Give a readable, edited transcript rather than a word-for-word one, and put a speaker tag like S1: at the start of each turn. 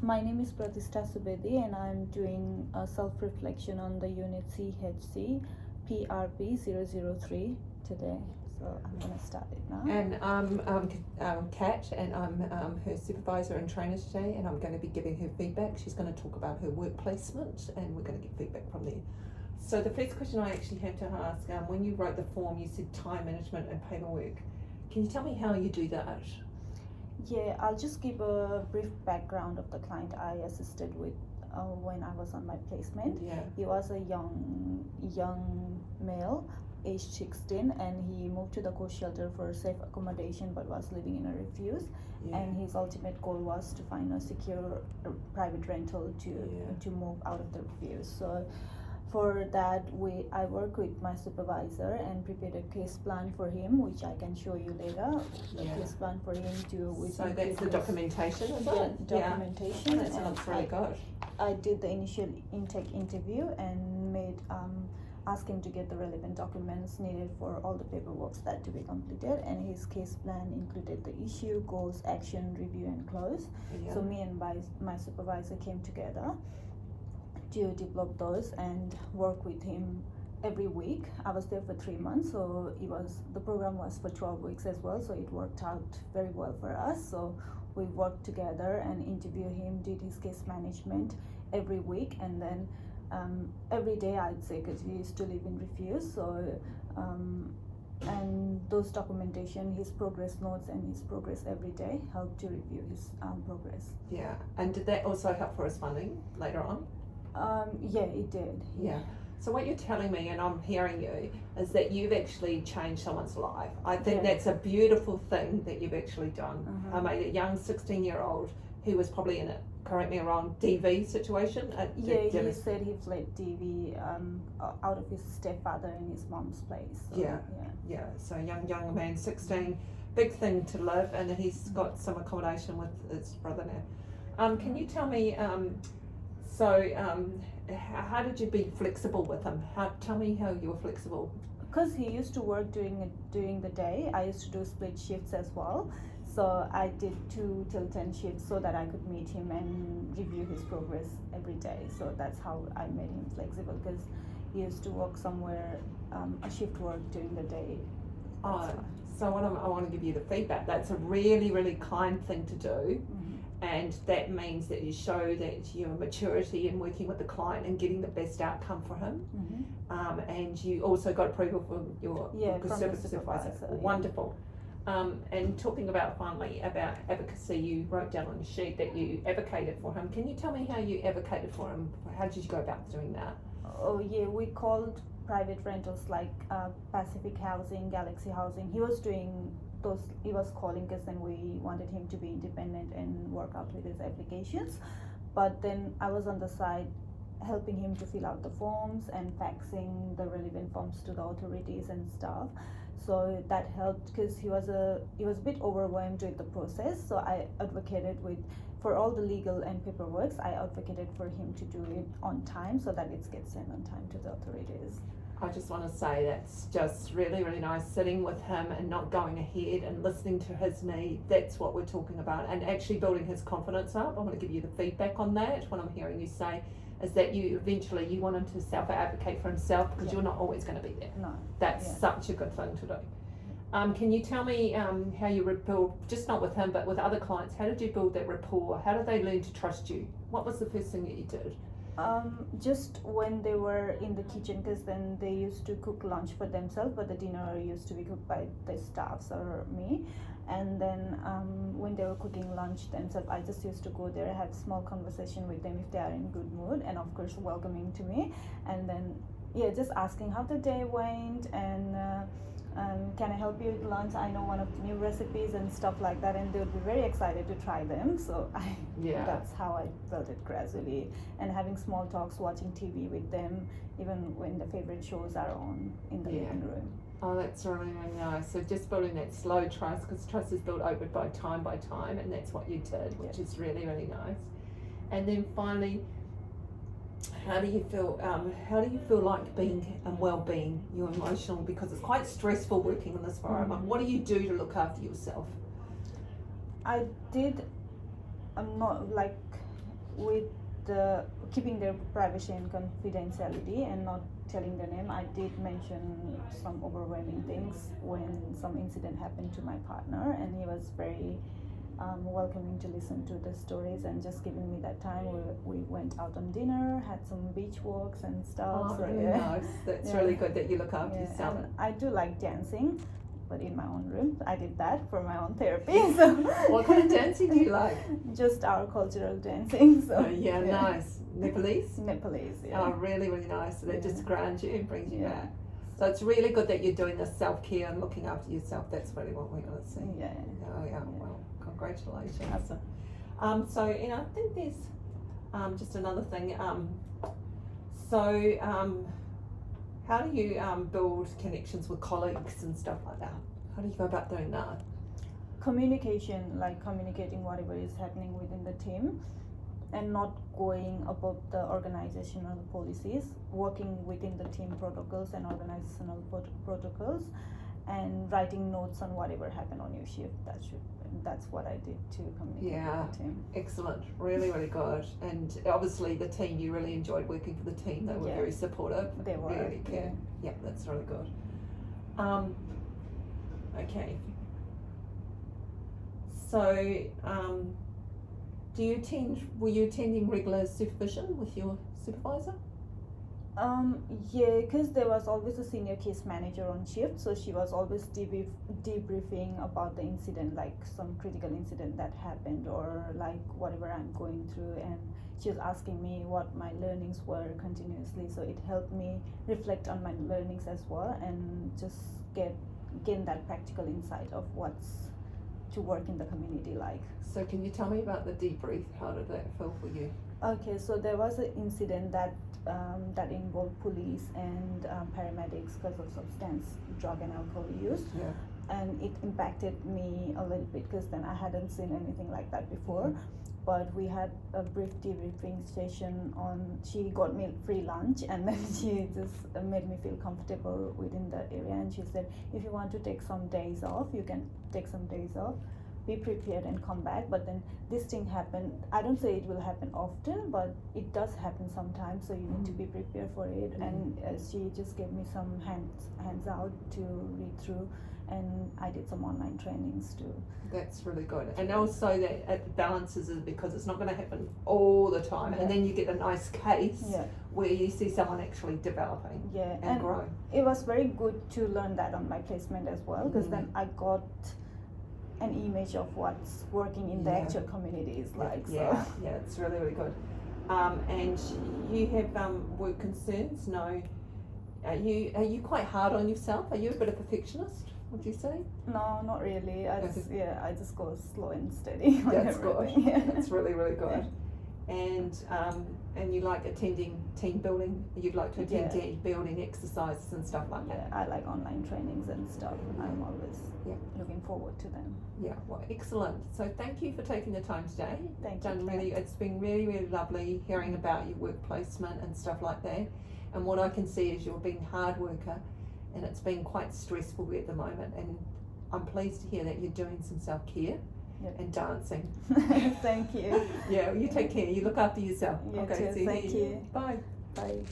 S1: My name is Pratishtha Subedi, and I'm doing a self-reflection on the unit CHCPRP003 today. So I'm going to start it now.
S2: And I'm Kat, and I'm her supervisor and trainer today, and I'm going to be giving her feedback. She's going to talk about her work placement, and we're going to get feedback from there. So the first question I actually have to ask, when you wrote the form, you said time management and paperwork. Can you tell me how you do that?
S1: Yeah, I'll just give a brief background of the client I assisted with when I was on my placement.
S2: Yeah.
S1: He was a young male, aged 16, and he moved to the coast shelter for safe accommodation but was living in a refuge.
S2: Yeah.
S1: And his ultimate goal was to find a secure private rental to move out of the refuge. So for that, I work with my supervisor and prepared a case plan for him, which I can show you later. The case plan for him
S2: So that's the documentation, is it?
S1: Documentation.
S2: Yeah. That sounds really good.
S1: I did the initial intake interview and asked him to get the relevant documents needed for all the paperwork that to be completed, and his case plan included the issue, goals, action, review, and close.
S2: Yeah.
S1: So me and my supervisor came together to develop those and work with him every week. I was there for 3 months, so the program was for 12 weeks as well, so it worked out very well for us. So we worked together and interviewed him, did his case management every week, and then every day, I'd say, because he used to live in refuge. So and those documentation, his progress notes and his progress every day helped to review his progress.
S2: Yeah, and did that also help for his funding later on?
S1: Yeah, it did.
S2: Yeah. So what you're telling me, and I'm hearing you, is that you've actually changed someone's life. I think that's a beautiful thing that you've actually done. I made a young 16-year-old who was probably in a, correct me wrong, DV situation.
S1: He said he fled DV out of his stepfather in his mom's place. So,
S2: yeah. So young man, 16, big thing to live, and he's got some accommodation with his brother now. Can you tell me? How did you be flexible with him? Tell me how you were flexible.
S1: Because he used to work during the day, I used to do split shifts as well. So I did 2 till 10 shifts so that I could meet him and review his progress every day. So that's how I made him flexible, because he used to work somewhere, a shift work during the day.
S2: So I want to give you the feedback. That's a really, really kind thing to do. And that means that you show that your maturity in working with the client and getting the best outcome for him. And you also got approval from your supervisor. Wonderful. And talking about finally about advocacy, you wrote down on your sheet that you advocated for him. Can you tell me how you advocated for him? How did you go about doing that?
S1: Oh yeah, we called private rentals like Pacific Housing, Galaxy Housing. He was doing those. He was calling us, and we wanted him to be independent and work out with his applications. But then I was on the side helping him to fill out the forms and faxing the relevant forms to the authorities and stuff. So that helped, because he was a bit overwhelmed with the process. So I advocated for all the legal and paperwork. I advocated for him to do it on time so that it gets sent on time to the authorities.
S2: I just want to say that's just really, really nice, sitting with him and not going ahead and listening to his need. That's what we're talking about, and actually building his confidence up. I want to give you the feedback on that. What I'm hearing you say is that you want him to self-advocate for himself, because you're not always going to be there.
S1: No.
S2: That's such a good thing to do. Can you tell me how you build, just not with him, but with other clients, how did you build that rapport? How did they learn to trust you? What was the first thing that you did?
S1: Just when they were in the kitchen, because then they used to cook lunch for themselves, but the dinner used to be cooked by the staffs or me. And then when they were cooking lunch themselves, I just used to go there, have small conversation with them if they are in good mood, and of course welcoming to me. And then just asking how the day went, and can I help you with lunch? I know one of the new recipes and stuff like that, and they would be very excited to try them. So that's how I built it gradually, and having small talks, watching TV with them, even when the favorite shows are on in the living room.
S2: Oh, that's really, really nice. So just building that slow trust, because trust is built over by time, and that's what you did, which is really, really nice. And then finally, how do you feel like being and well-being, your emotional, because it's quite stressful working in this environment. What do you do to look after yourself?
S1: I'm not like with the keeping their privacy and confidentiality and not telling their name, I did mention some overwhelming things when some incident happened to my partner, and he was very welcoming to listen to the stories and just giving me that time. We went out on dinner, had some beach walks and stuff.
S2: Oh,
S1: so,
S2: really nice. That's really good that you look after yourself.
S1: And I do like dancing, but in my own room. I did that for my own therapy. So
S2: What kind of dancing do you like?
S1: Just our cultural dancing. So
S2: Nice. Nepalese?
S1: Nepalese,
S2: Oh, really, really nice. So that just grounds you and brings you back.
S1: So
S2: So it's really good that you're doing this self-care and looking after yourself. That's really what we're going to see.
S1: yeah.
S2: Oh, yeah. Well, congratulations. So, I think there's just another thing. How do you build connections with colleagues and stuff like that? How do you go about doing that?
S1: Communication, like communicating whatever is happening within the team and not going above the organizational policies, working within the team protocols and organizational protocols, and writing notes on whatever happened on your shift. That's what I did to communicate with the team.
S2: Excellent. Really, really good. And obviously the team, you really enjoyed working for the team. They were very supportive.
S1: They were.
S2: Really care. Yeah, that's really good. Okay. So, were you attending regular supervision with your supervisor?
S1: Yeah, because there was always a senior case manager on shift, so she was always debriefing about the incident, like some critical incident that happened or like whatever I'm going through, and she was asking me what my learnings were continuously, so it helped me reflect on my learnings as well and just gain that practical insight of what's to work in the community like.
S2: So can you tell me about the debrief? How did that feel for you?
S1: Okay, so there was an incident that involved police and paramedics because of substance, drug and alcohol use.
S2: Yeah.
S1: And it impacted me a little bit because then I hadn't seen anything like that before. But we had a brief debriefing session she got me free lunch, and then she just made me feel comfortable within the area, and she said, if you want to take some days off, you can take some days off, be prepared and come back. But then this thing happened. I don't say it will happen often, but it does happen sometimes, so you need to be prepared for it. And she just gave me some hands out to read through, and I did some online trainings too.
S2: That's really good. And also that it balances it because it's not going to happen all the time. And then you get a nice case where you see someone actually developing and growing.
S1: It was very good to learn that on my placement as well, because then I got an image of what's working in the actual community is like.
S2: Yeah, it's really, really good. And you have work concerns? No. Are you quite hard on yourself? Are you a bit of a perfectionist, would you say?
S1: No, not really. I just go slow and steady.
S2: That's good. That's really, really good. And you like attending team building? You'd like to attend team building exercises and stuff like that?
S1: Yeah, I like online trainings and stuff. I'm always looking forward to them.
S2: Yeah, well, excellent. So thank you for taking the time today.
S1: Thank you.
S2: It's been really, really lovely hearing about your work placement and stuff like that. And what I can see is you're being a hard worker, and it's been quite stressful at the moment. And I'm pleased to hear that you're doing some self-care and dancing.
S1: Thank you.
S2: Yeah, you take care. You look after yourself.
S1: You
S2: okay,
S1: too. Thank you.
S2: Bye.
S1: Bye.